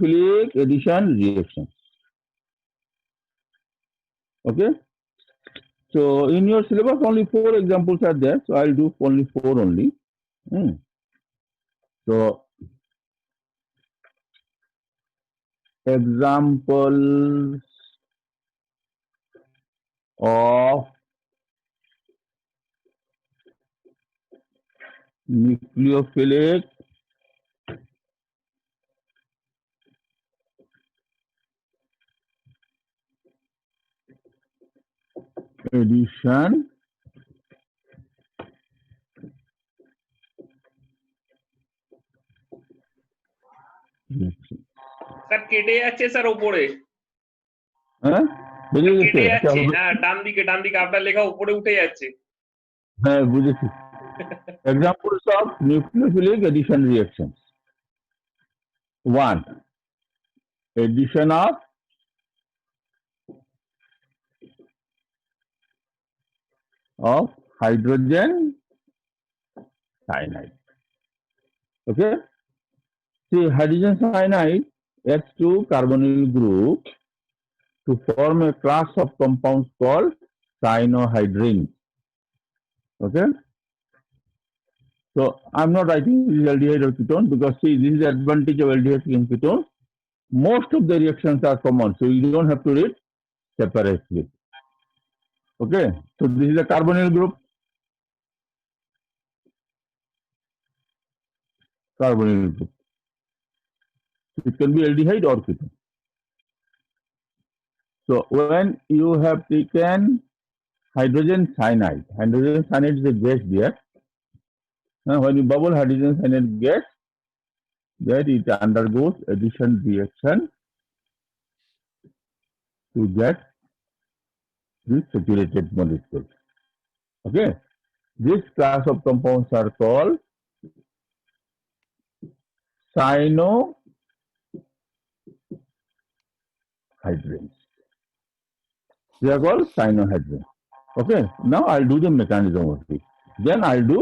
nucleophilic addition reactions. Okay. So in your syllabus, only 4 examples are there. So I'll do only 4 only. So examples of nucleophilic addition reaction. Sir কেটে যাচ্ছে sir উপরে হ্যাঁ বেরিয়ে গেছে কেটে যাচ্ছে হ্যাঁ ডান দিকে আপনার লেখা উপরে উঠে যাচ্ছে হ্যাঁ বুঝেছি examples of nucleophilic addition reactions 1 addition of hydrogen cyanide. Okay, see hydrogen cyanide adds to carbonyl group to form a class of compounds called cyanohydrins. Okay, so I'm not writing this is aldehyde or ketone because see this is the advantage of aldehyde and ketone. Most of the reactions are common, so you don't have to read separately. Okay, so this is a carbonyl group. Carbonyl group. It can be aldehyde or ketone. So when you have taken hydrogen cyanide is a gas there. When you bubble hydrogen cyanide gas, that it undergoes addition reaction to get this saturated molecule. Okay, this class of compounds are called cyanohydrins. They are called cyanohydrins. Okay, now I'll do the mechanism of it. Then I'll do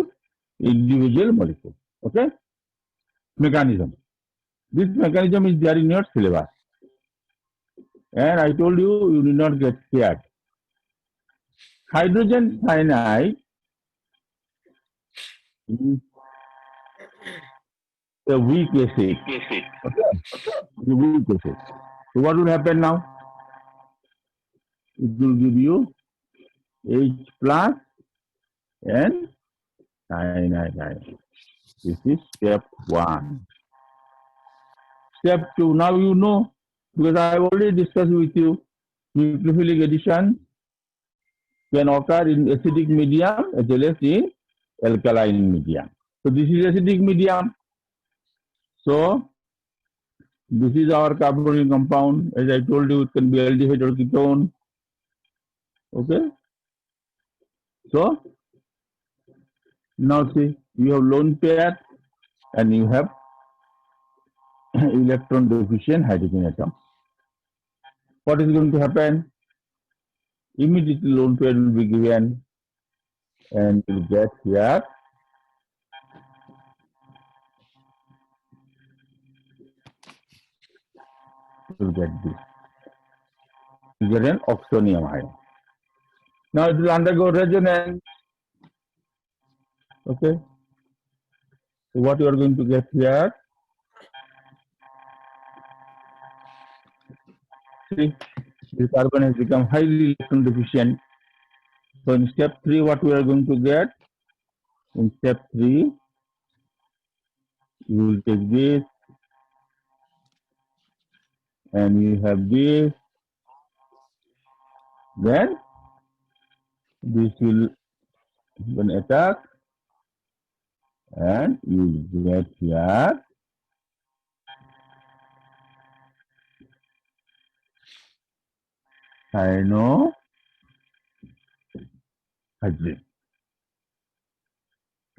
individual molecule. Okay, mechanism. This mechanism is there in your syllabus. And I told you, you did not get scared. Hydrogen cyanide is a weak acid. Okay? The weak acid. So what will happen now? It will give you H plus and cyanide. This is step 1. Step 2, now you know, because I have already discussed with you, nucleophilic addition can occur in acidic medium as well as in alkaline medium. So this is acidic medium. So this is our carbonyl compound. As I told you, it can be aldehyde or ketone. Okay. So now see, you have lone pair and you have electron deficient hydrogen atom. What is going to happen? Immediately lone pair will be given and you will get here you will get this. You get an oxonium ion. Now it will undergo resonance. Okay. So what you are going to get here? See, the carbon has become highly electron deficient. So in step 3, what we are going to get? In step 3, you will take this and you have this. Then this will attack and you will get here cyanohydrin.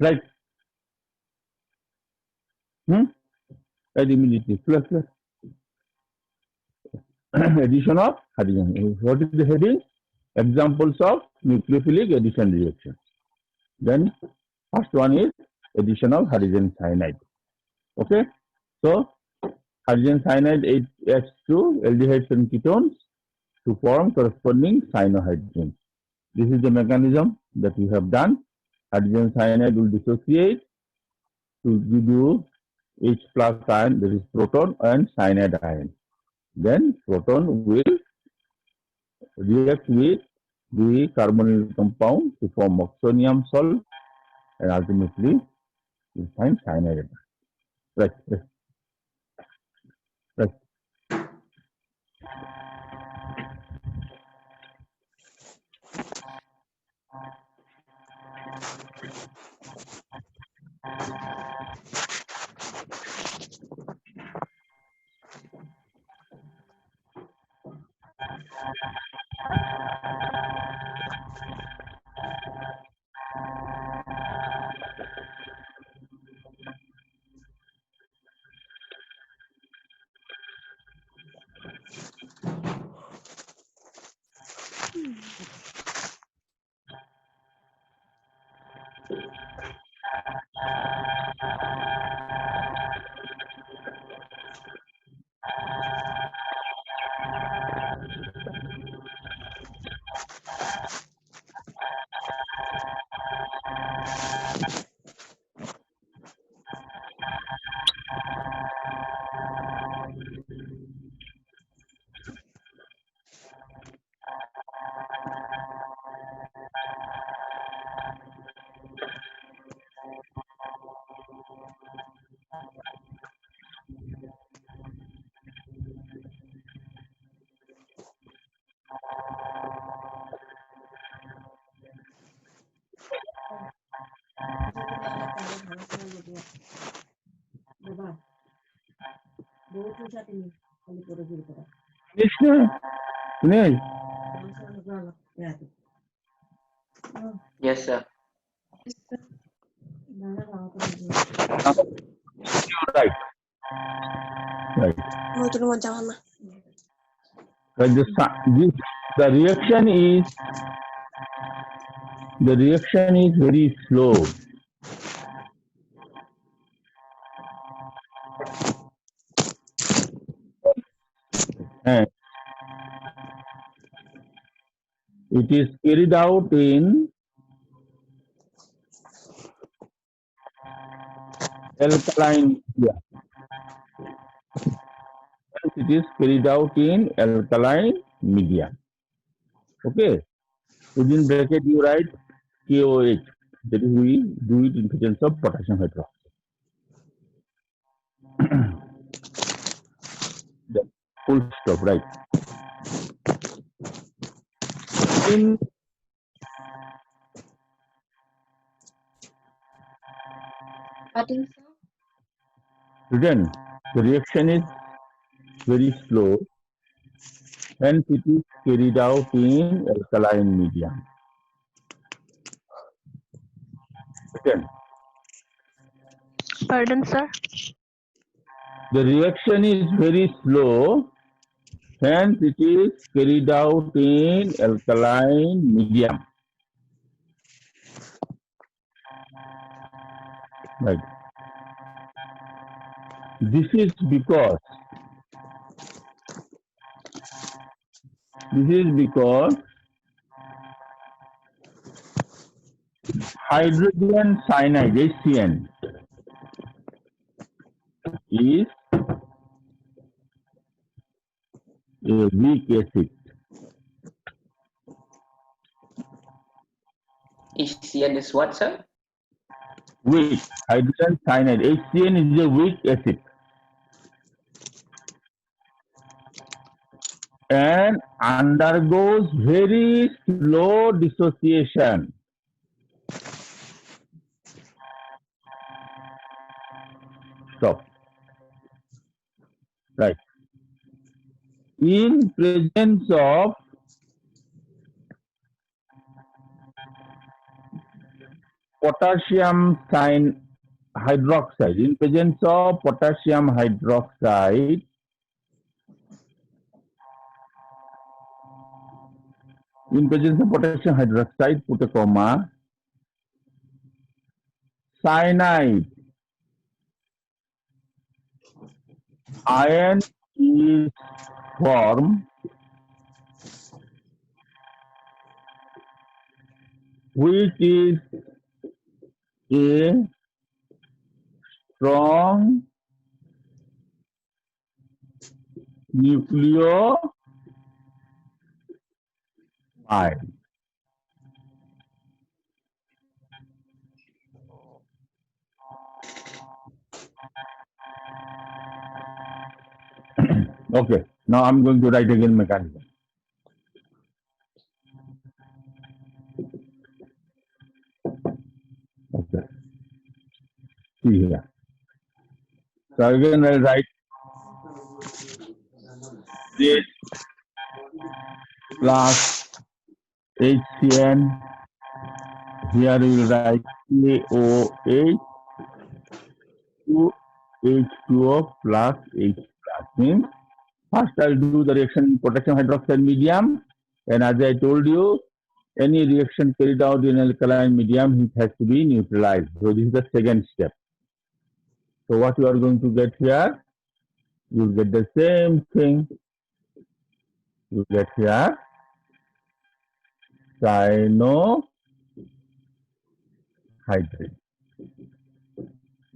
Right? And immediately plus addition of hydrogen. What is the heading? Examples of nucleophilic addition reaction. Then first one is addition of hydrogen cyanide. Okay, so hydrogen cyanide 8H2 aldehydes and ketones to form corresponding cyanohydrogens. This is the mechanism that we have done. Hydrogen cyanide will dissociate to give you H plus ion, that is proton and cyanide ion. Then proton will react with the carbonyl compound to form oxonium salt, and ultimately you find cyanide. Right. Finish. Yes, sir. Right. Right. But the reaction is very slow. And it is carried out in alkaline media. It is carried out in alkaline media. Okay. Within bracket you write KOH. That is, we do it in presence of potassium hydroxide. The full stop, right? In written, the reaction is very slow, hence it is carried out in alkaline medium. Written. Pardon, sir? The reaction is very slow, hence it is carried out in alkaline medium. Right. This is because hydrogen cyanide, HCN, is a weak acid. HCN is what, sir? Weak. Hydrogen cyanide, HCN, is a weak acid. And undergoes very slow dissociation. Stop. Right. In presence of potassium hydroxide, in presence of potassium hydroxide, put a comma, cyanide ion is formed which is a strong nucleophile. Okay, now I'm going to write again mechanism. Okay, see here. So again I'll write this plus HCN. Here we will write KOH to H2O plus H plus. Means first I'll do the reaction in potassium hydroxide medium, and as I told you, any reaction carried out in alkaline medium, it has to be neutralized. So this is the second step. So what you are going to get here, you will get the same thing. You get here cyanohydrin.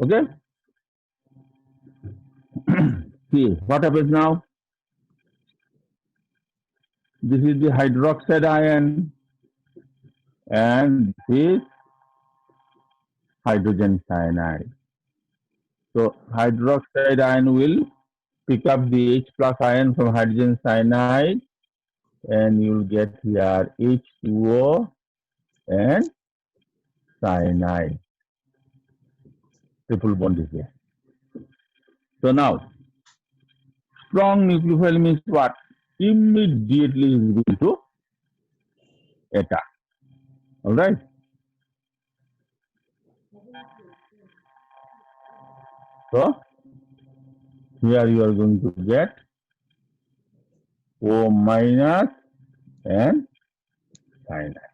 Okay? See, what happens now? This is the hydroxide ion, and this is hydrogen cyanide. So hydroxide ion will pick up the H plus ion from hydrogen cyanide, and you'll get here H2O and cyanide. Triple bond is here. So now, strong nucleophile means what? Immediately is going to attack. All right? So, here you are going to get O minus and cyanide.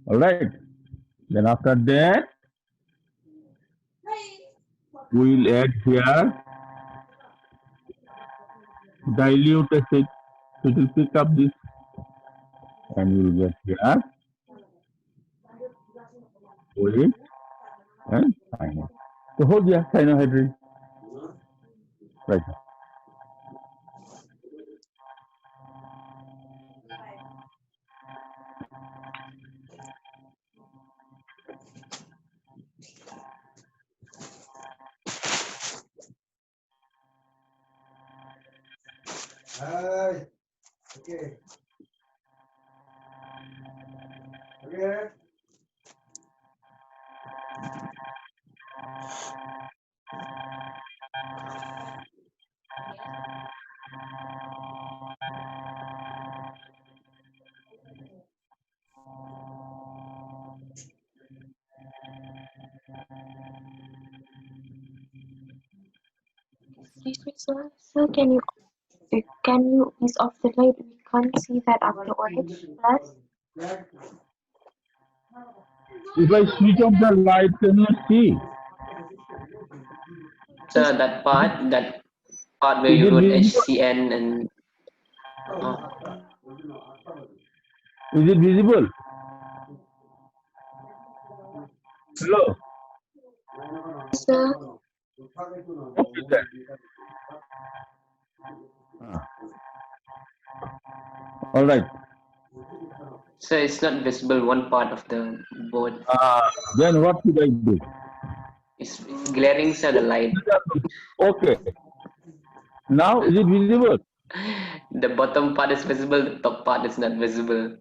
All right? Then after that, we will add here dilute acid. So it will pick up this, and you will get here OH and cyanide. So hold here cyanohydrin. Right now. Hi. Okay. Okay. Excuse me, sir. Sir, can you ease off the light? We can't see that after OH plus. If I switch off the light, can you see? So that part where Is you it wrote visible? HCN and Is it visible? Hello? Sir, Okay, then. All right. so it's not visible one part of the board. Then what should I do? It's glaring, sir, the light. Okay. Now is it visible? The bottom part is visible, the top part is not visible.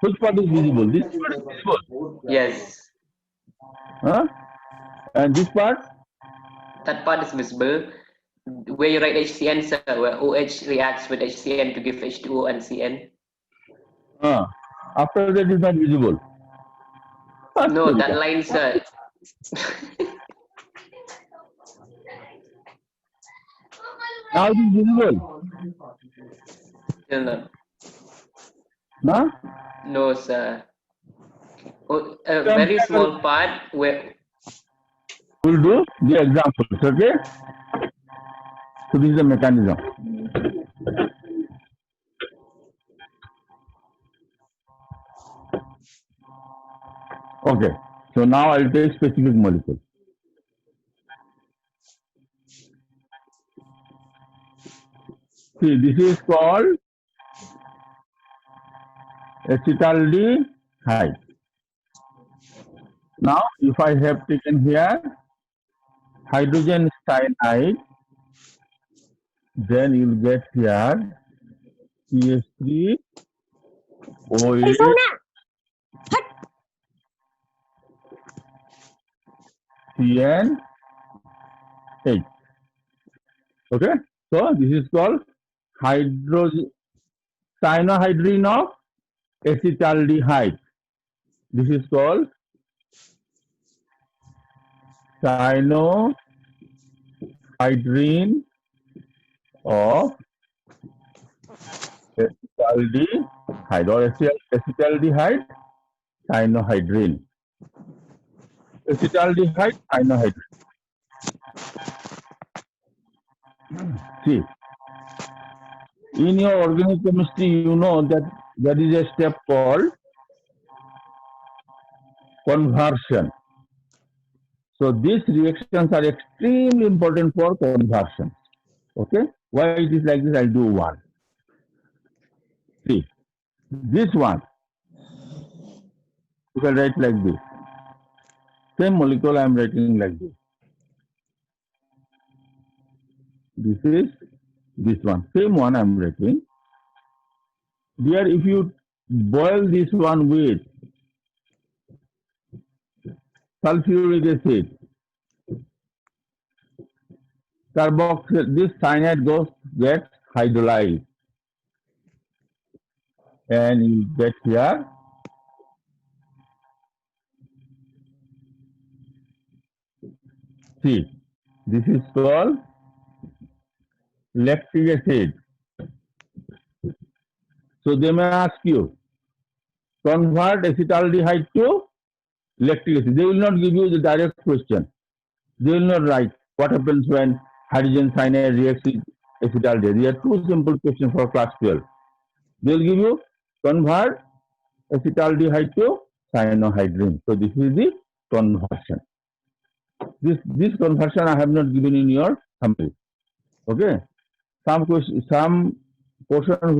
Which part is visible? This part is visible. Yes, Huh? And this part? that part is visible. Where you write HCN, sir, where OH reacts with HCN to give H2O and CN. After that is not visible. No, that line, sir. Now it is visible. Still not. Huh? No, sir. Oh, a very small part where We'll do the examples, okay? So this is the mechanism. Okay. So now I'll take specific molecule. See, this is called acetaldehyde. Now, if I have taken here hydrogen cyanide, then you'll get here CH3 OH CN H. Okay, so this is called hydrogen cyanohydrin of acetaldehyde. This is called cyanohydrin of acetaldehyde or acetaldehyde cyanohydrin. Acetaldehyde cyanohydrin. See, in your organic chemistry, you know that there is a step called conversion. So these reactions are extremely important for conversion. Okay, why it is like this? I'll do one. See, this one, you can write like this. Same molecule I am writing like this. This is this one. Same one I am writing. Here, if you boil this one with sulfuric acid, carboxyl, this cyanide gets hydrolyzed, and you get here see, this is called lactic acid. So they may ask you, convert acetaldehyde to lactic acid. They will not give you the direct question. They will not write what happens when hydrogen cyanide reacts with acetaldehyde. They are two simple questions for class 12. They will give you convert acetaldehyde to cyanohydrin. So this is the conversion. This conversion I have not given in your summary. Okay. Some portion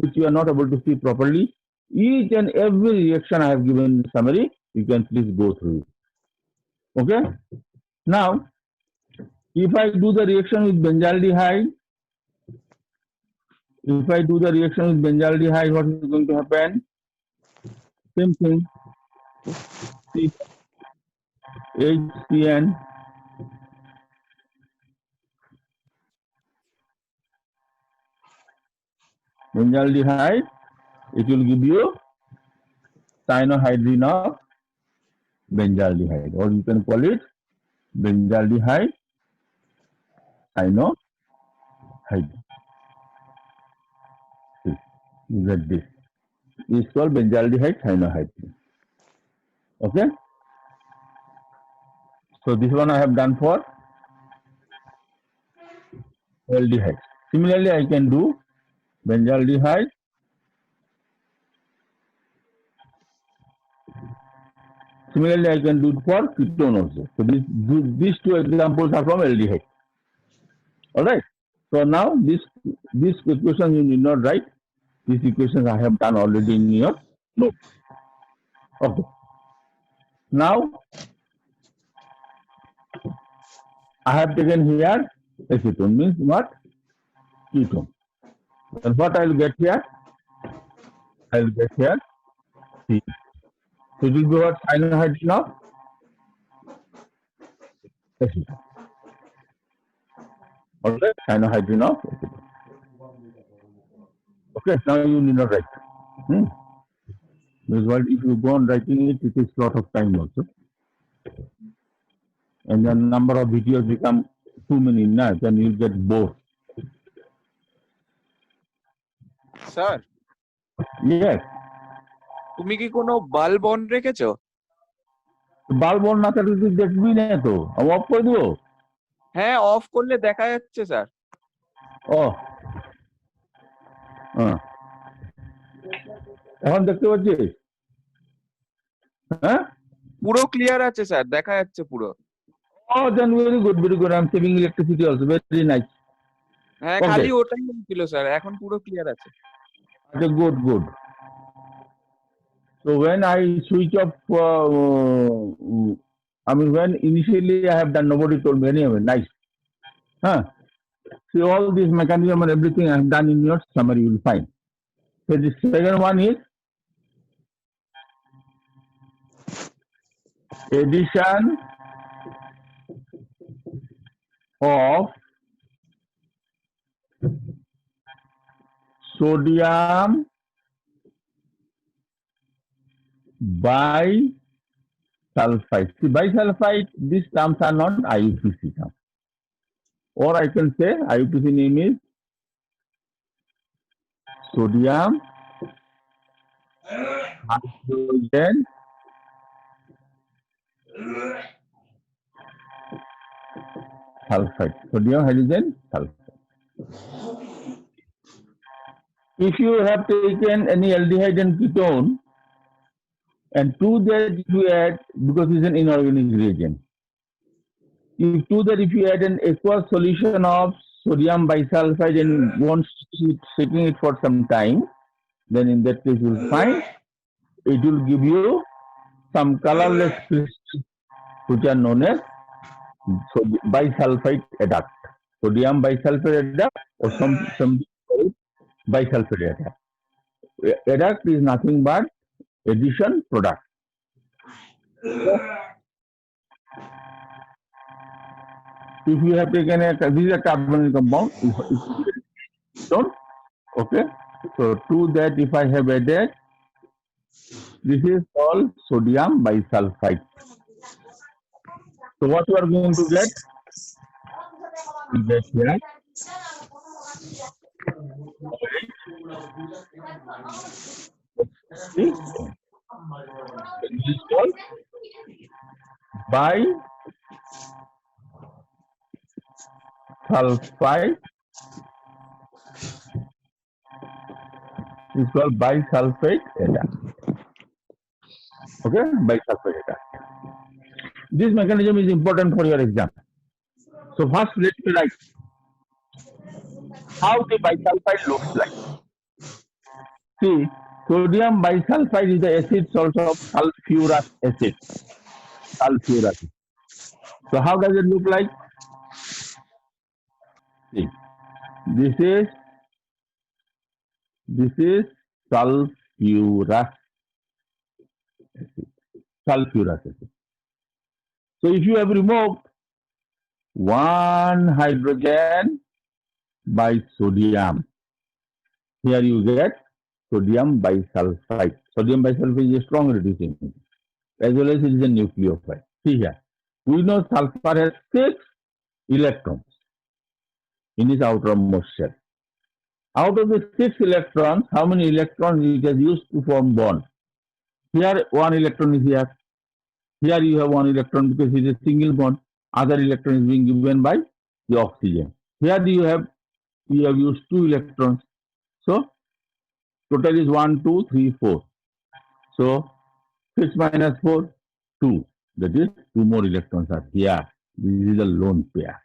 which you are not able to see properly, each and every reaction I have given in the summary, you can please go through it. Okay. Now, if I do the reaction with benzaldehyde, what is going to happen? Same thing. HCN. Benzaldehyde, it will give you cyanohydrin of benzaldehyde, or you can call it benzaldehyde cyanohydrin. You get this. It's called benzaldehyde cyanohydrin. Okay. So this one I have done for aldehyde. Similarly, I can do benzaldehyde Similarly, I can do it for ketone also. So these two examples are from aldehyde. All right. So now this equation you need not write. These equations I have done already in your note. Okay. Now I have taken here acetone, means what? Ketone. And what I will get here? I will get here C. So it will be what? Cyanohydrin of acetone. Alright, cyanohydrin of acetone. Okay, now you need not write. Because what if you go on writing it, it takes a lot of time also. And the number of videos become too many now, then you get bored. Sir Yes. তুমি কি কোনো bulb on রেখেছো? Bulb on না থাকলে তুই দেখবি না তো, অফ করে দেবো। হ্যাঁ, অফ করলে দেখা যাচ্ছে স্যার। Oh. এখন দেখতে পাচ্ছিস? হ্যাঁ? পুরো ক্লিয়ার আছে স্যার, দেখা যাচ্ছে পুরো। Oh, then very good, very good. I'm saving electricity also. Very nice. হ্যাঁ, Okay. খালি ওটাই ছিল স্যার, এখন পুরো ক্লিয়ার আছে। Okay, good, good. So when I switch off, I mean, when initially I have done, nobody told me anyway. Nice. Huh? See, all this mechanism and everything I have done in your summary, you will find. So the second one is addition of sodium bisulfite. See, bisulfite, these terms are not IUPAC terms. Or I can say IUPAC name is sodium hydrogen sulfide. Sodium hydrogen sulfide. If you have taken any aldehyde and ketone, and to that if you add, because it's an inorganic reagent, if you add an aqueous solution of sodium bisulfide and want shaking it for some time, then in that case you will find it will give you some colorless crystals which are known as bisulfite adduct, sodium bisulfite adduct, or some bisulfite adduct. Adduct is nothing but addition product. If you have taken this is a carbonyl compound, don't, okay. So to that, if I have added, this is called sodium bisulfite. So what you are going to get? You get here. See? This is called bisulfite. It's called bisulfate adduct. Okay, bisulfate adduct. This mechanism is important for your exam. So first, let me write how the bisulfite looks like. See, sodium bisulfite is the acid salt of sulfuric acid. Sulfuric acid. So how does it look like? See, this is sulfuric acid. Sulfuric acid. So if you have removed one hydrogen by sodium, here you get sodium bisulfite. Sodium bisulfite is a strong reducing agent, as well as it is a nucleophile. See here, we know sulfur has 6 electrons in its outermost shell. Out of the 6 electrons, how many electrons it has used to form bond? Here 1 electron is here. Here you have 1 electron because it is a single bond. Other electron is being given by the oxygen. Here you have used 2 electrons. So total is 1, 2, 3, 4. So 6 minus 4, 2. That is 2 more electrons are here. This is a lone pair.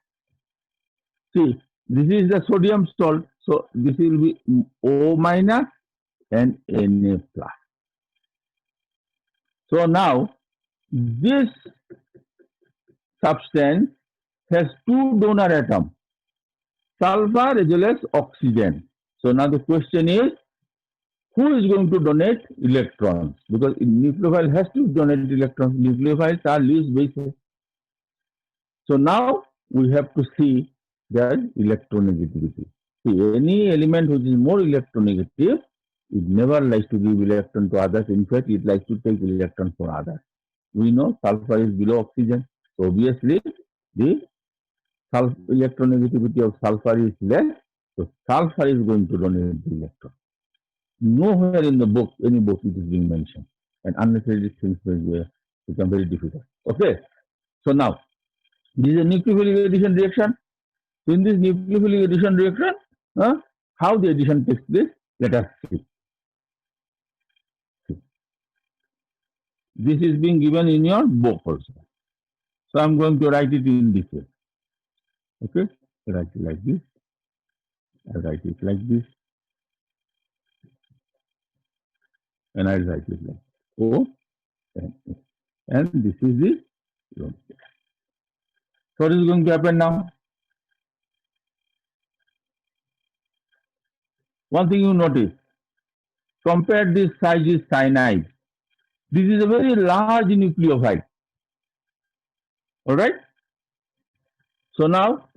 See, this is the sodium salt. So this will be O minus and Na plus. So now this substance has 2 donor atoms, sulfur as well as oxygen. So now the question is, who is going to donate electrons? Because nucleophile has to donate electrons. Nucleophiles are least bases. So now we have to see their electronegativity. See, any element which is more electronegative, it never likes to give electron to others. In fact, it likes to take electron from others. We know sulfur is below oxygen. So obviously, the electronegativity of sulfur is less. So sulfur is going to donate the electron. Nowhere in the book, any book, it is being mentioned. And unnecessary things will become very difficult. Okay. So now, this is a nucleophilic addition reaction. So in this nucleophilic addition reaction, How the addition takes place? Let us see. This is being given in your book also. So I'm going to write it in this way. Okay? Write it like this. I write it like this. And I write it like O and this is the loan. So what is going to happen now? One thing you notice, compare this size is cyanide. This is a very large nucleophile. Alright? So now,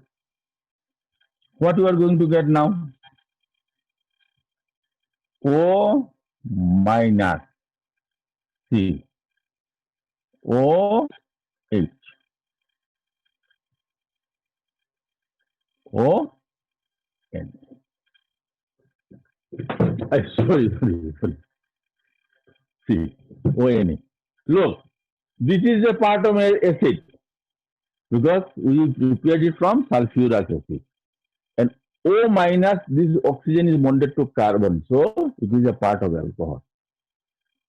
what you are going to get now? O minus C. O H. O N. Sorry. C. O N A. Look, this is a part of acid because we prepared it from sulfuric acid. And O minus, this oxygen is bonded to carbon, so it is a part of alcohol.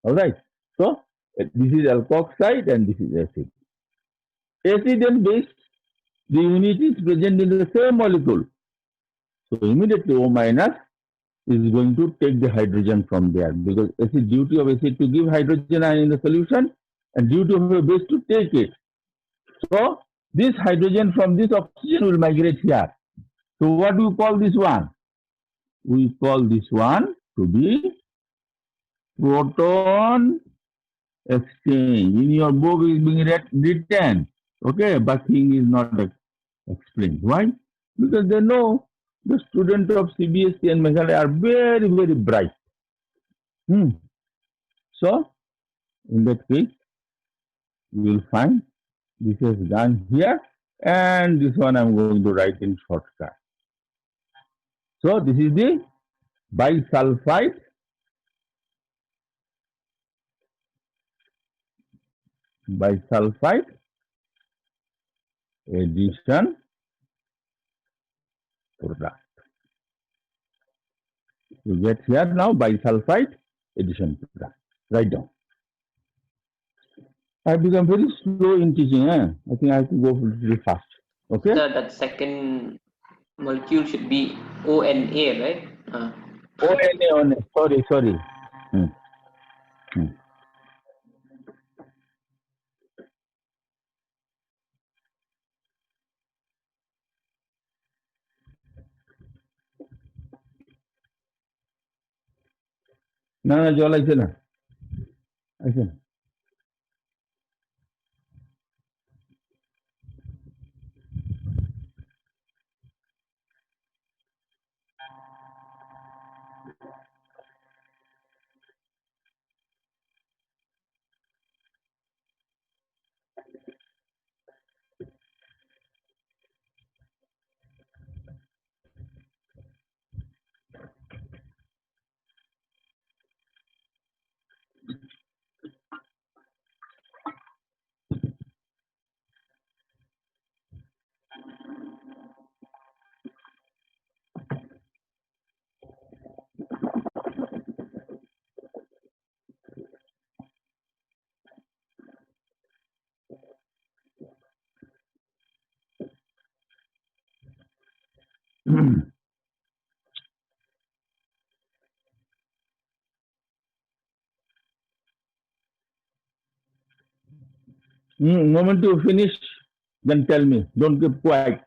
Alright, so this is alkoxide and this is acid. Acid and base, the unit is present in the same molecule. So immediately O minus is going to take the hydrogen from there because acid, duty of acid to give hydrogen ion in the solution and duty of a base to take it. So this hydrogen from this oxygen will migrate here. So what do you call this one? We call this one to be proton exchange. In your book is being written, okay, but thing is not explained. Why? Because they know the students of CBSE and Meghalaya are very, very bright. So, in that case, you will find this is done here, and this one I'm going to write in shortcut. So, this is the bisulfite addition product. You get here now bisulfite addition product. Write down. I have become very slow in teaching. I think I have to go really fast. Okay? Sir, that second molecule should be ONA, right? ONA. Sorry. না জল আইছে না আইছে না Moment you finish, then tell me. Don't keep quiet.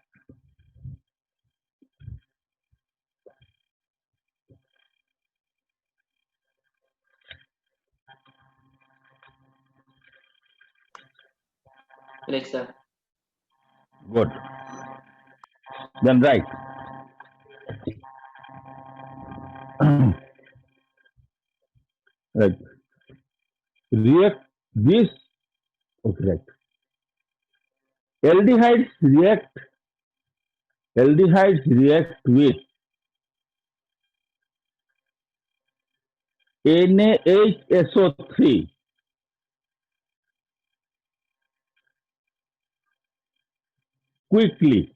Yes, sir. Good. Then write. Right. React this. Okay, right. Aldehydes react with NaHSO3 quickly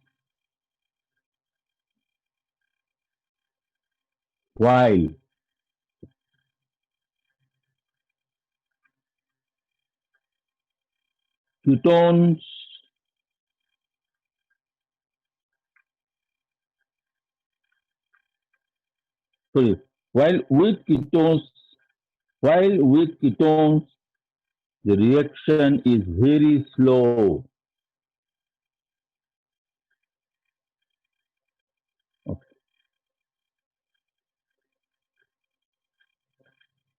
while ketones sorry, while with ketones the reaction is very slow. Okay.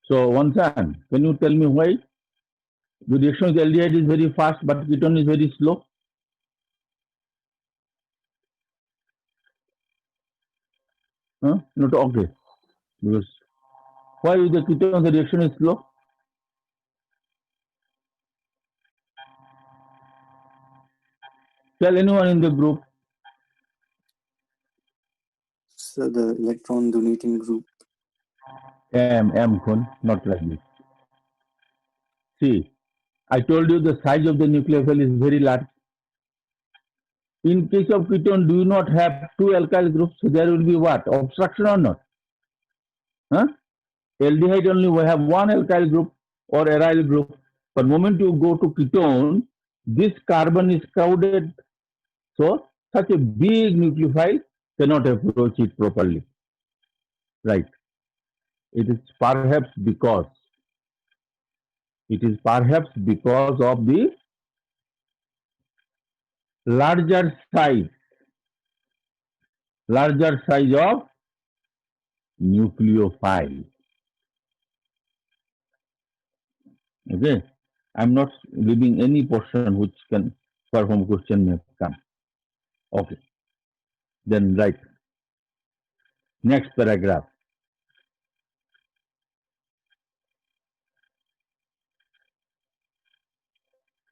So Vansan, can you tell me why the reaction with aldehyde is very fast but ketone is very slow? Huh? Not okay. Because why with the ketone the reaction is slow? Tell anyone in the group. So the electron donating group. M Khun, not like this. See, I told you the size of the nucleophile is very large. In case of ketone, do you not have two alkyl groups? So there will be what? Obstruction or not? Huh? Aldehyde only we have one alkyl group or aryl group. But moment you go to ketone, this carbon is crowded. So such a big nucleophile cannot approach it properly. Right. It is perhaps because of the larger size of nucleophile. Okay, I'm not leaving any portion which can perform question may come. Okay, then right. Next paragraph.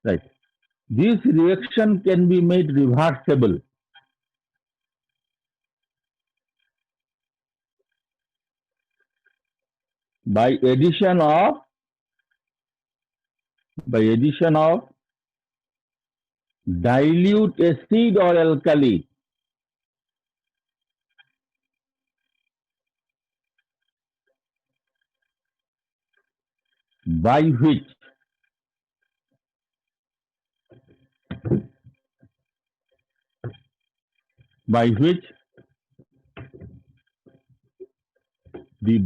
Right. This reaction can be made reversible by addition of dilute acid or alkali by which the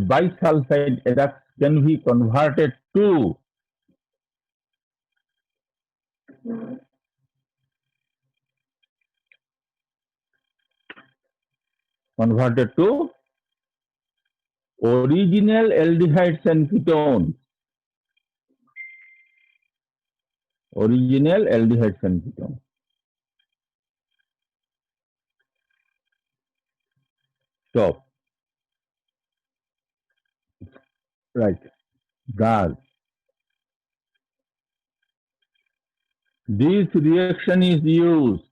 bisulfite adducts can be converted to original aldehydes and ketones. So, right, gas. This reaction is used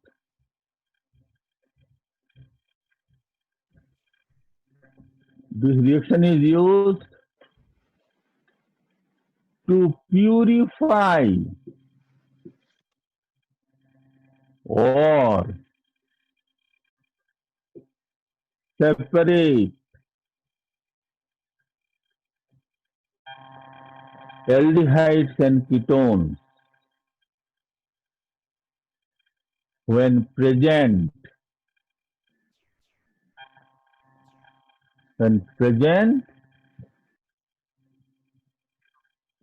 to purify or separate aldehydes and ketones when present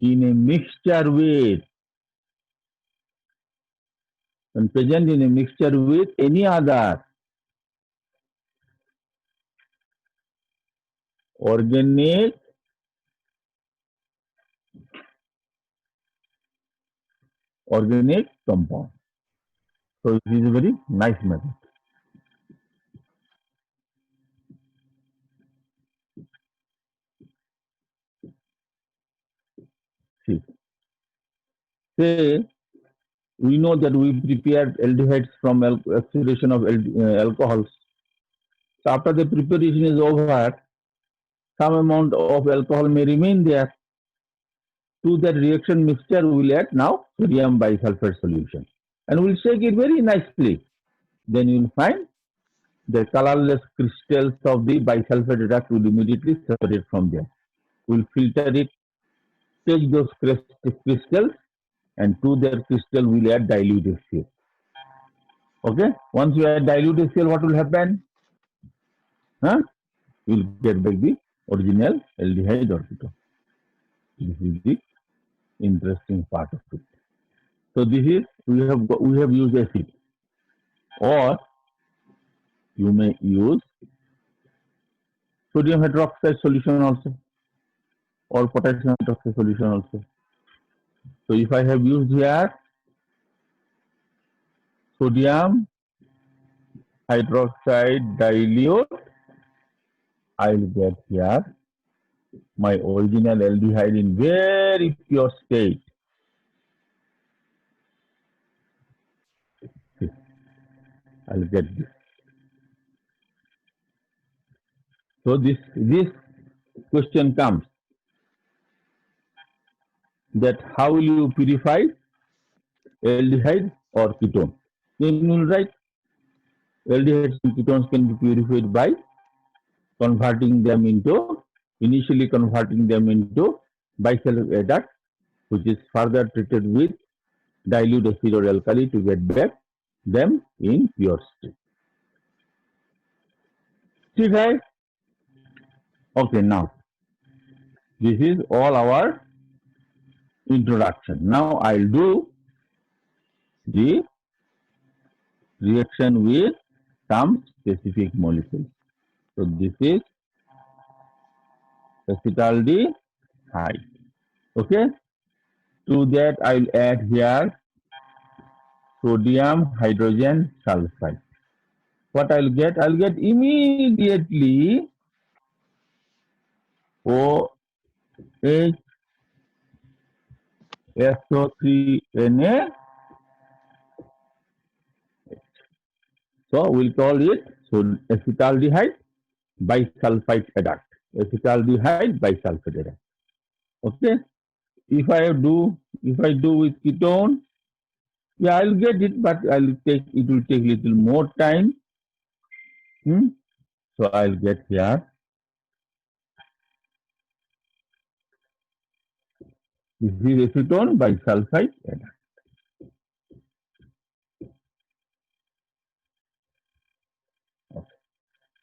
in a mixture with any other organic compound. So it is a very nice method. See, say we know that we prepared aldehydes from oxidation of alcohols. So after the preparation is over, some amount of alcohol may remain there. to that reaction mixture, we'll add now sodium bisulfate solution. And we'll shake it very nicely. Then you'll find the colorless crystals of the bisulfate product will immediately separate from there. We'll filter it, take those crystals, and to their crystal we'll add dilute HCl. Okay? Once you add dilute HCl, what will happen? You'll get back the original aldehyde or ketone. This is the interesting part of it. So this is we have used acid, or you may use sodium hydroxide solution also, or potassium hydroxide solution also. So if I have used here sodium hydroxide dilute, I will get here my original aldehyde in very pure state. I will get this. So this question comes that how will you purify aldehyde or ketone? Then you will write aldehydes and ketones can be purified by initially converting them into bisulfite adduct, which is further treated with dilute acid or alkali to get back them in pure state. Okay. Okay, now this is all our introduction. Now I'll do the reaction with some specific molecules. So this is acetaldehyde. Okay. To that I will add here sodium hydrogen sulfide. What I'll get? I'll get immediately OH SO3Na. So we'll call it acetaldehyde bisulfite adduct. Acetaldehyde bisulfite adduct. Okay. If I do with ketone, yeah, I'll get it, but it will take little more time. So I'll get here. This is acetone bisulfite adduct. Okay.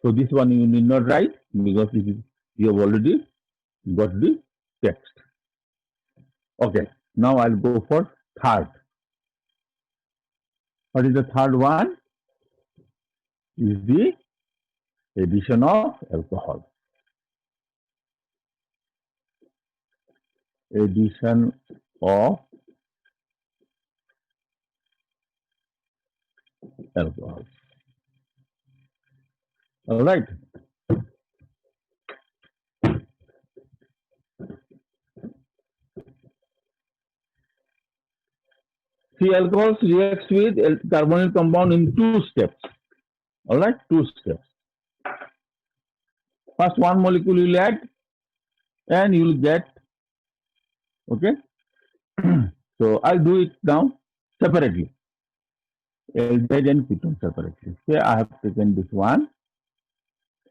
So this one you need not write because you have already got the text. Okay. Now I'll go for third. What is the third one? Is the addition of alcohol. Addition of alcohol. All right. See, alcohol reacts with carbonyl compound in 2 steps. All right, 2 steps. First, one molecule you will add, and you will get. Okay. So I'll do it now separately. Aldehyde and ketone separately. Say I have taken this one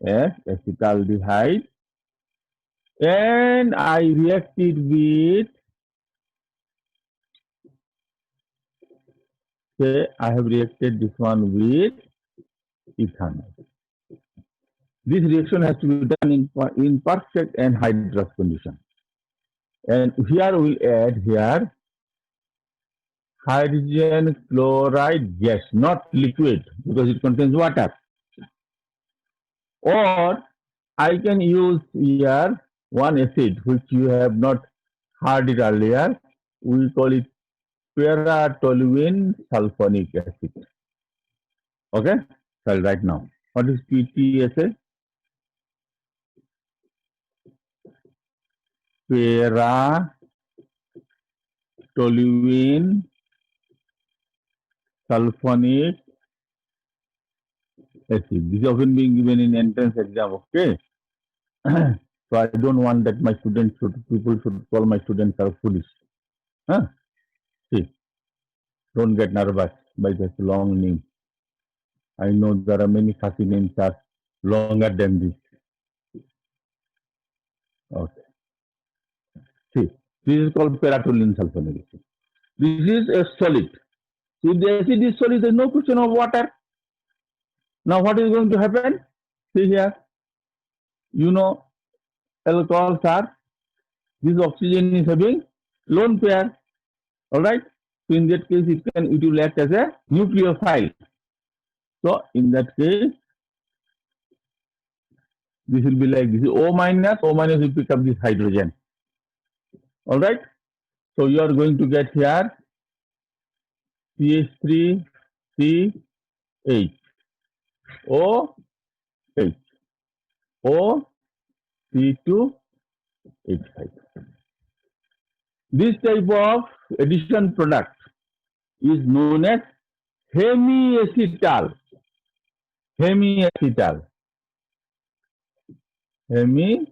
as acetaldehyde, and I reacted with. Say I have reacted this one with ethanol. This reaction has to be done in perfect anhydrous condition. And here we'll add here hydrogen chloride gas, not liquid, because it contains water. Or I can use here one acid which you have not heard it earlier. We call it para-toluene sulfonic acid. Okay, so I'll write now. What is PTSA? Para-toluene sulfonic acid. This is often being given in entrance exam. Okay. So I don't want that my people should call my students are foolish. Huh? See, don't get nervous by this long name. I know there are many Khasi names are longer than this. Okay. See, this is called paratoluene sulfonuric acid. This is a solid. So if the acid is solid, there is no question of water. Now what is going to happen? See here. You know, alcohols are, this oxygen is having lone pair. Alright? So in that case, it will act as a nucleophile. So in that case, this will be like this is O minus will pick up this hydrogen. Alright? So you are going to get here CH3, C, H, O, H, O, C2, H5. This type of addition product is known as hemiacetal. Hemiacetal. Hemiacetal.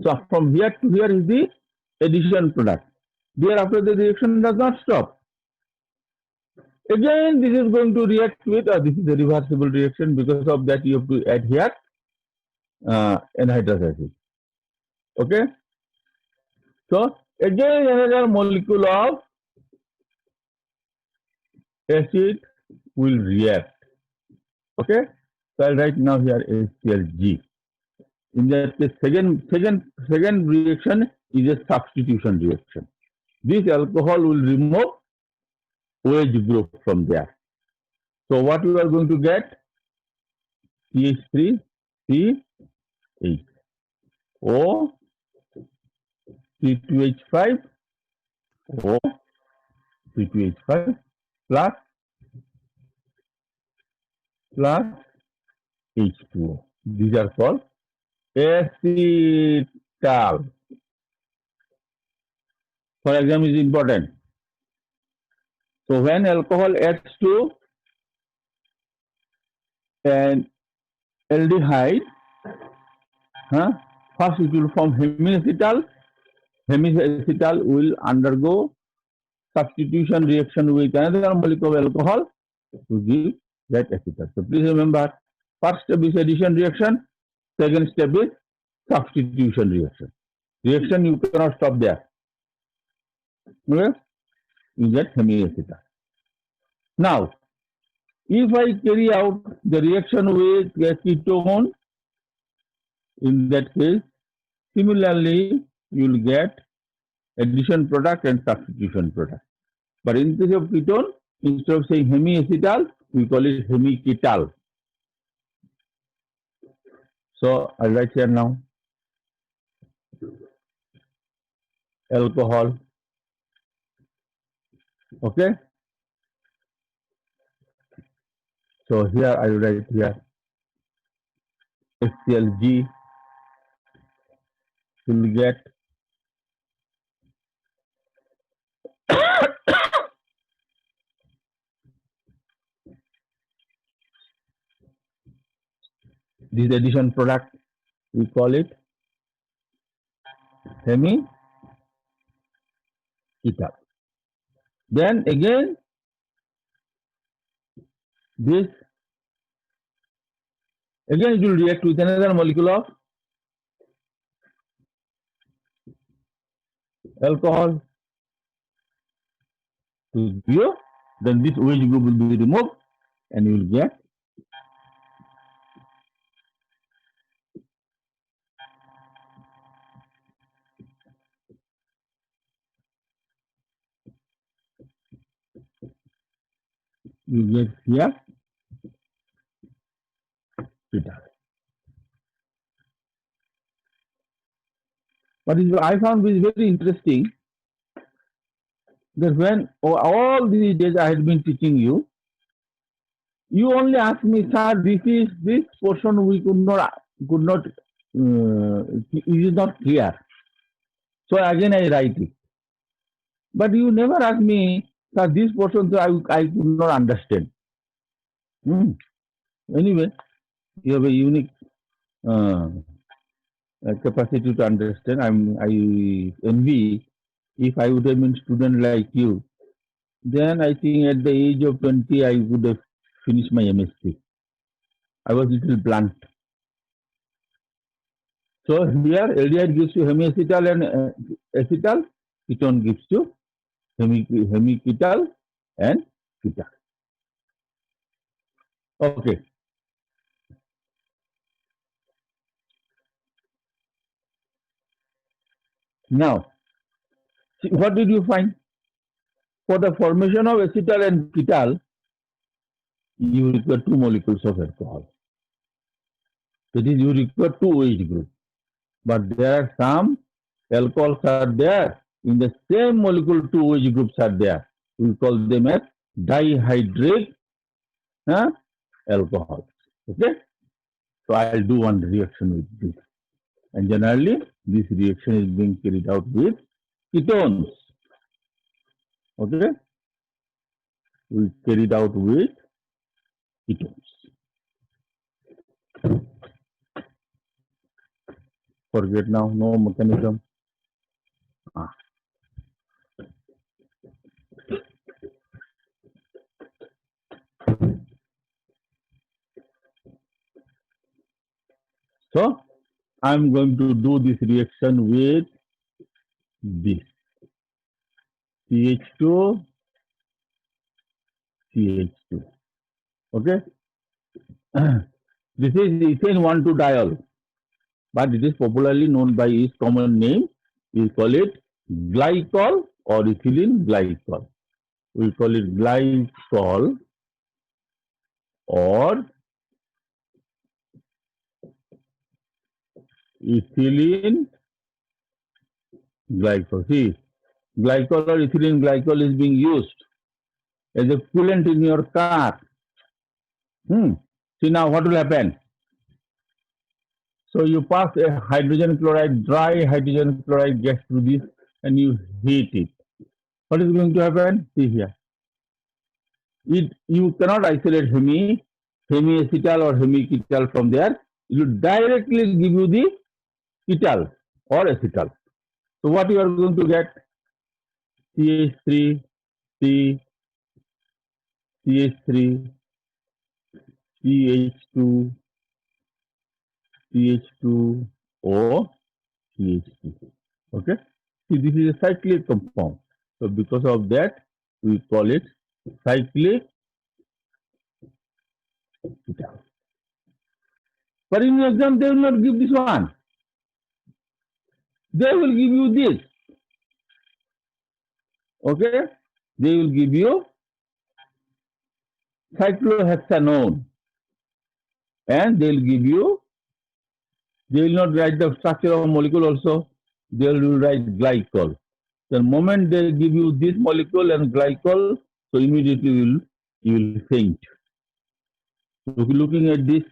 So from here to here is the addition product. Thereafter the reaction does not stop. Again, this is going to react with, this is a reversible reaction. Because of that, you have to add here anhydrous acid. Okay? So again, another molecule of acid will react. Okay? So I'll write now here HClG. In that case, second reaction is a substitution reaction. This alcohol will remove OH group from there. So what we are going to get? CH3, CH, O, C2H5, O, C2H5 plus H2O. These are called acetal. For example, is important. So when alcohol adds to an aldehyde, first it will form hemiacetal. Hemiacetal will undergo substitution reaction with another molecule of alcohol to give that acetal. So please remember, first step is addition reaction, second step is substitution reaction. Reaction you cannot stop there. Okay? You get hemiacetal. Now, if I carry out the reaction with ketone, in that case, similarly, you will get addition product and substitution product. But in case of ketone, instead of saying hemiacetal, we call it hemiketal. So I'll write here now. Alcohol. Okay. So here I will write here HClG will get this addition product, we call it hemiketal. Then again, this again it will react with another molecule of alcohol to zero. Then this OH group will be removed and you will get here ketal. But I found this very interesting that when all these days I had been teaching you, you only asked me, sir, this portion we could not it is not clear. So again I write it. But you never asked me, sir, this portion I could not understand. Anyway, you have a unique capacity to understand. I envy if I would have been student like you. Then I think at the age of 20, I would have finished my MSc. I was little blunt. So here, aldehyde gives you hemiacetal and acetal. Ketone gives you hemiketal and ketal. Okay. Now, see, what did you find? For the formation of acetal and ketal, you require two molecules of alcohol. That is, you require two OH groups. But there are some alcohols are there. In the same molecule, two OH groups are there. We call them as dihydrate alcohols. Okay? So I'll do one reaction with this. And generally, this reaction is being carried out with ketones. Okay? We carried out with ketones. Forget now, no mechanism. So, I'm going to do this reaction with this. CH2, CH2. Okay? This is ethane 1,2-diol, but it is popularly known by its common name. We call it glycol or ethylene glycol. We call it glycol or ethylene glycol. See, glycol or ethylene glycol is being used as a coolant in your car. See now what will happen? So you pass a hydrogen chloride, dry hydrogen chloride gas through this and you heat it. What is going to happen? See here. You cannot isolate hemiacetal or hemiketal from there. It will directly give you the ketal or acetal. So what you are going to get? CH3, C, CH3, CH2, CH2O, CH2. Okay? See, this is a cyclic compound. So because of that, we call it cyclic ketal. But in the exam, they will not give this one. They will give you this. Okay? They will give you cyclohexanone. And they will give you, they will not write the structure of a molecule also, they will write glycol. The moment they give you this molecule and glycol, so immediately you will faint. So looking at this,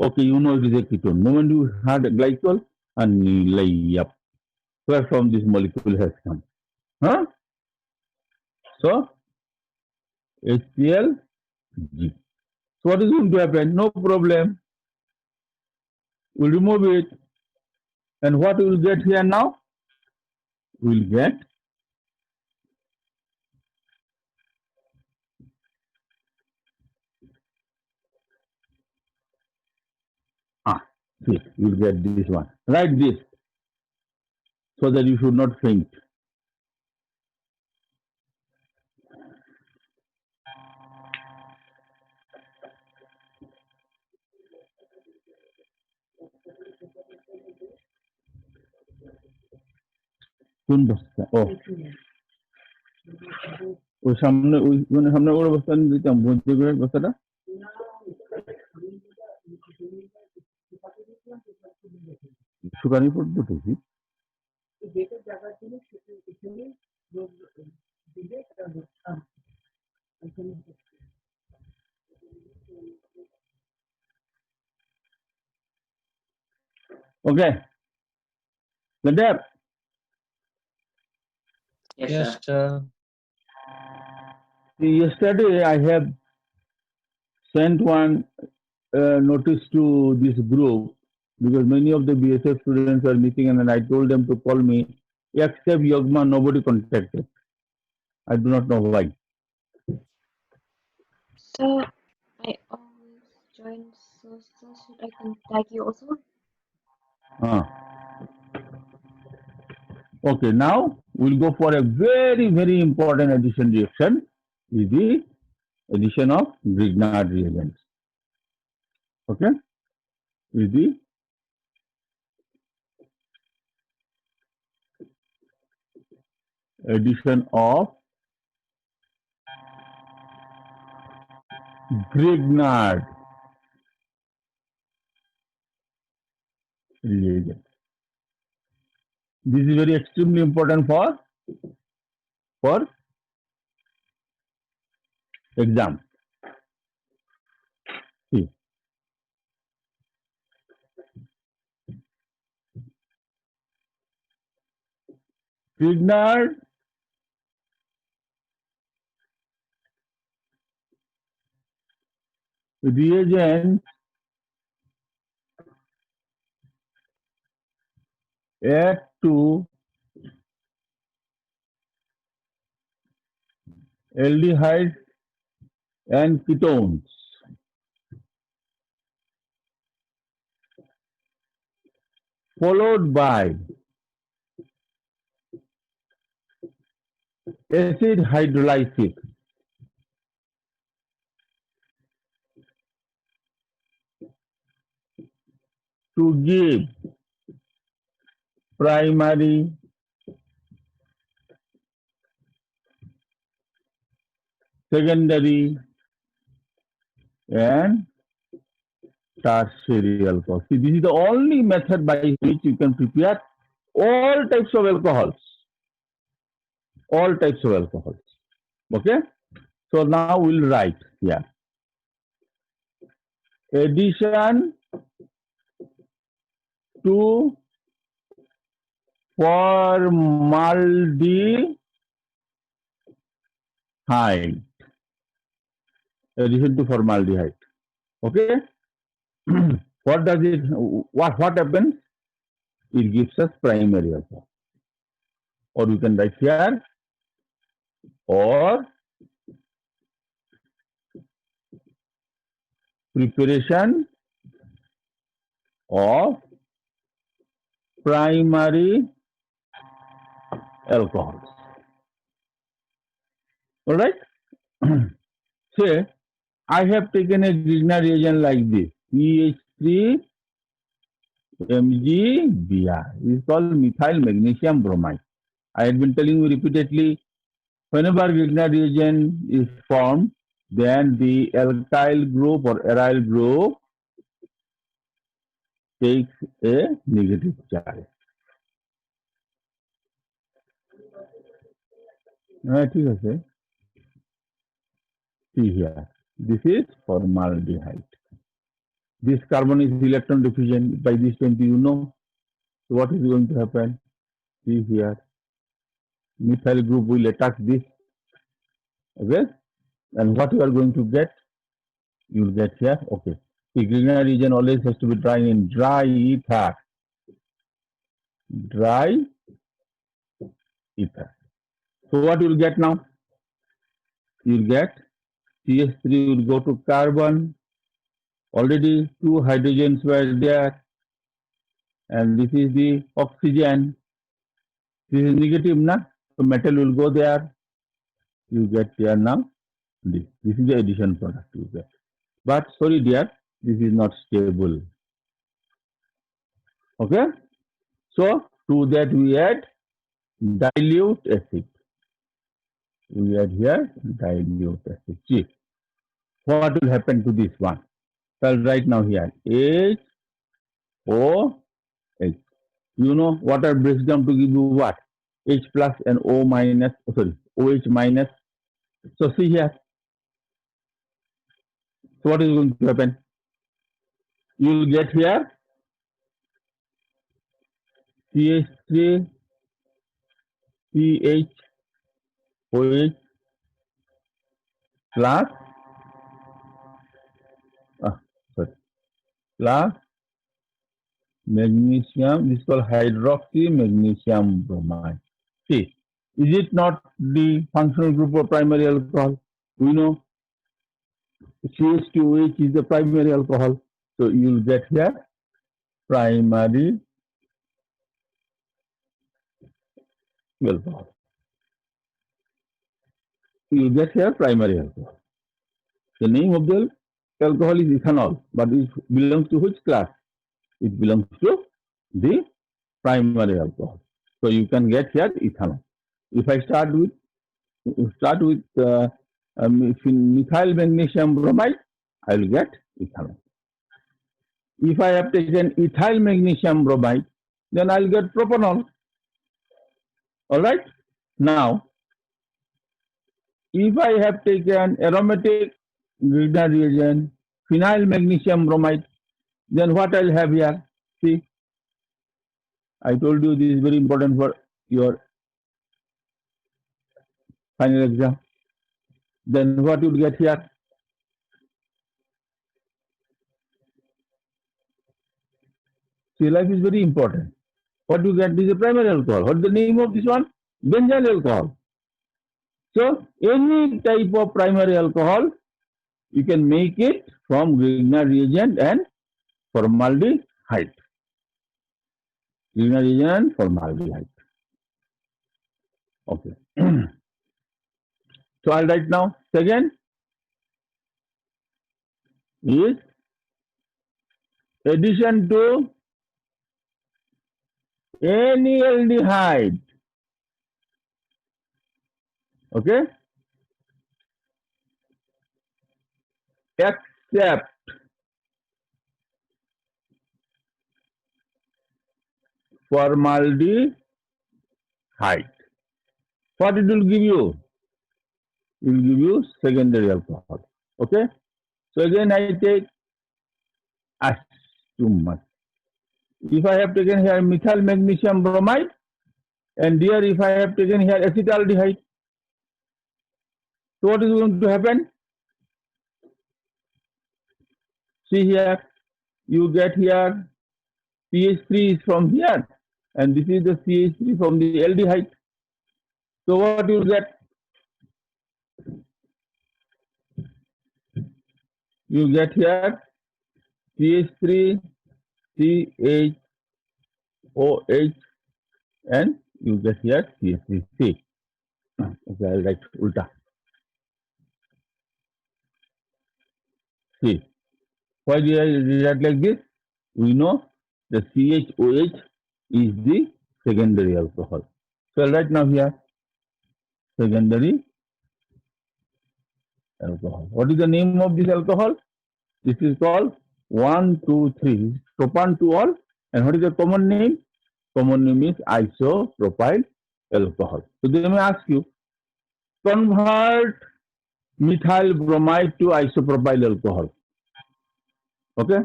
okay, you know it is a ketone. The moment you had a glycol and you lay up, where from this molecule has come. So, HCl, G. So what is going to happen? No problem. We'll remove it. And what we will get here now? We will get see, you will get this one. Write this so that you should not faint. কোন বস্তা ও ওই সামনে ওই মানে সামনে ওর বস্তা দিতাম বলতে করে বস্তাটা শুকানি পড়বো দেখি Okay. There. Yes, sir. Yesterday I have sent one notice to this group because many of the BSF students are missing, and then I told them to call me. Except Yogma, nobody contacted. I do not know why. So I always join, so should I contact you also? Okay, now we'll go for a very, very important addition reaction. Is the addition of Grignard reagents. Okay, is the addition of Grignard reagent. This is very extremely important for exam. See, Grignard reagent add to aldehydes and ketones followed by acid hydrolysis to give primary, secondary, and tertiary alcohol. See, this is the only method by which you can prepare all types of alcohols. All types of alcohols. Okay? So now we'll write here. Addition to formaldehyde. Addition to formaldehyde. Okay? What does it, what happens? It gives us primary alcohol. Or you can write here, or preparation of primary alcohols. All right? Say, I have taken a Grignard reagent like this, PH3 MgBr. It is called methyl magnesium bromide. I had been telling you repeatedly, whenever Grignard reagent is formed, then the alkyl group or aryl group takes a negative charge. ঠিক আছে. See here, this is formaldehyde. This carbon is electron deficient. By this time, you know what is going to happen. See here, methyl group will attack this. Okay, and what you are going to get, you will get here. Okay, the Grignard region always has to be dry in dry ether. Dry ether. So what you will get now? You will get CH3 will go to carbon. Already 2 hydrogens were there, and this is the oxygen. This is negative, na? So metal will go there. You get here now this. This is the addition product you get. But sorry dear, this is not stable. Okay? So to that we add dilute acid. We add here dilute acid. See, what will happen to this one? Well, right now here, HOH. You know, water breaks down to give you what? H plus and O minus, OH minus. So see here. So what is going to happen? You will get here CH3, CH, OH plus, plus Magnesium, this is called hydroxy magnesium bromide. See, is it not the functional group of primary alcohol? We know CH2H is the primary alcohol. So you will get here primary alcohol. You will get here primary alcohol. The name of the alcohol is ethanol, but it belongs to which class? It belongs to the primary alcohol. So you can get here ethanol. If I start with methyl magnesium bromide, I will get ethanol. If I have taken ethyl magnesium bromide, then I will get propanol. All right. Now, if I have taken aromatic Grignard reagent, phenyl magnesium bromide, then what I will have here? See, I told you this is very important for your final exam. Then what you will get here? See, life is very important. What you get is a primary alcohol. What is the name of this one? Benzyl alcohol. So, any type of primary alcohol, you can make it from Grignard reagent and formaldehyde. Grignard reagent and formaldehyde. Okay. So, I'll write now. Second is addition to any aldehyde. Okay? Except formaldehyde. What it will give you? It will give you secondary alcohol. Okay? So again I take too much. If I have taken here methyl magnesium bromide, and here if I have taken here acetaldehyde, so what is going to happen? See here, you get here CH3 is from here, and this is the CH3 from the aldehyde. So what you get? You get here CH3, CHOH, and you get here CH3C. Okay, I'll write ulta. See, why did I write like this? We know the CHOH is the secondary alcohol. So I'll write now here secondary alcohol. What is the name of this alcohol? This is called 1,2,3 propan 2-ol. And what is the common name? Common name is isopropyl alcohol. So they may ask you, convert methyl bromide to isopropyl alcohol. Okay?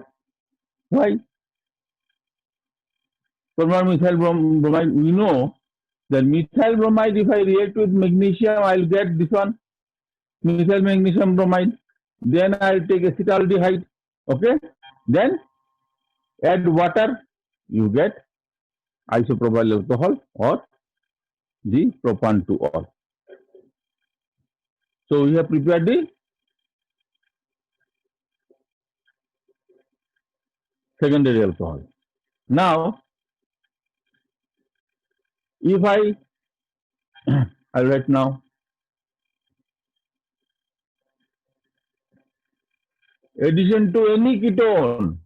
Why? Convert methyl bromide, we know that methyl bromide, if I react with magnesium, I'll get this one, methyl magnesium bromide. Then I'll take acetaldehyde. Okay? Then add water, you get isopropyl alcohol or the propan 2-ol. So we have prepared the secondary alcohol. Now, if I'll write now addition to any ketone,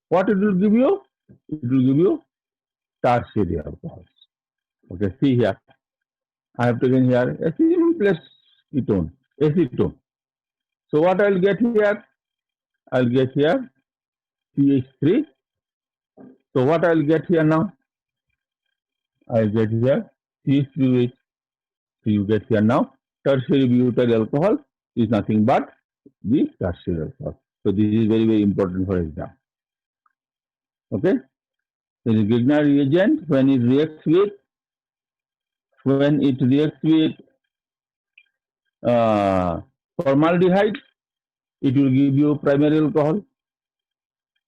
what it will give you? It will give you tertiary alcohols. Okay, see here. I have taken here a simplest ketone, acetone. So what I will get here? I will get here CH3. So what I will get here now? I will get here CH3OH. So you get here now tertiary butyl alcohol is nothing but the tertiary alcohol. So this is very, very important for exam. Okay? So the Grignard reagent, when it reacts with formaldehyde, it will give you primary alcohol.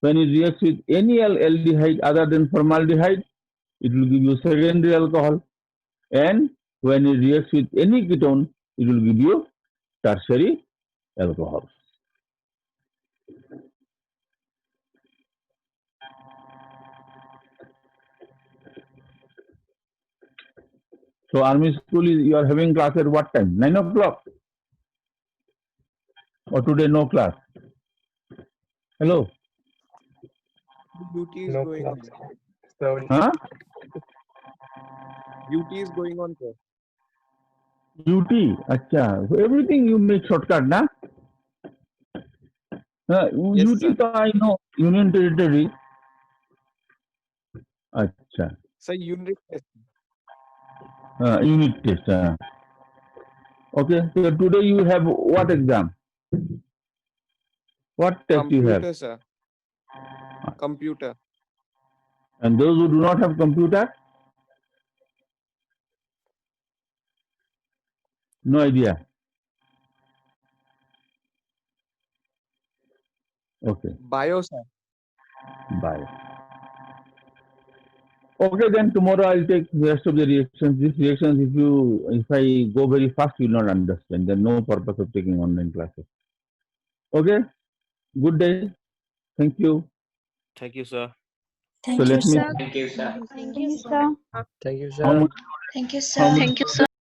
When it reacts with any aldehyde other than formaldehyde, it will give you secondary alcohol. And when it reacts with any ketone, it will give you tertiary alcohol. So army school is, you are having class at what time? 9 o'clock? Or today no class? Hello? UT is No going class. on. So Huh? UT is going on, sir. UT? Acha. So everything you make shortcut, na? Yes, UT sir. to I know, Union Territory. Acha. Sir, unit test. Unit test. Okay, so today you have what exam? What test you have? Computer, sir. Computer. And those who do not have computer? No idea. Okay, Bio, sir. bye. Okay, then tomorrow I'll take the rest of the reactions. These reactions, if I go very fast, you will not understand. There's no purpose of taking online classes. Okay, good day. Thank you. Thank you, sir. So let me. Thank you, sir. Thank you, sir. thank you, How sir. much? Thank you, How sir. much? Thank you, sir.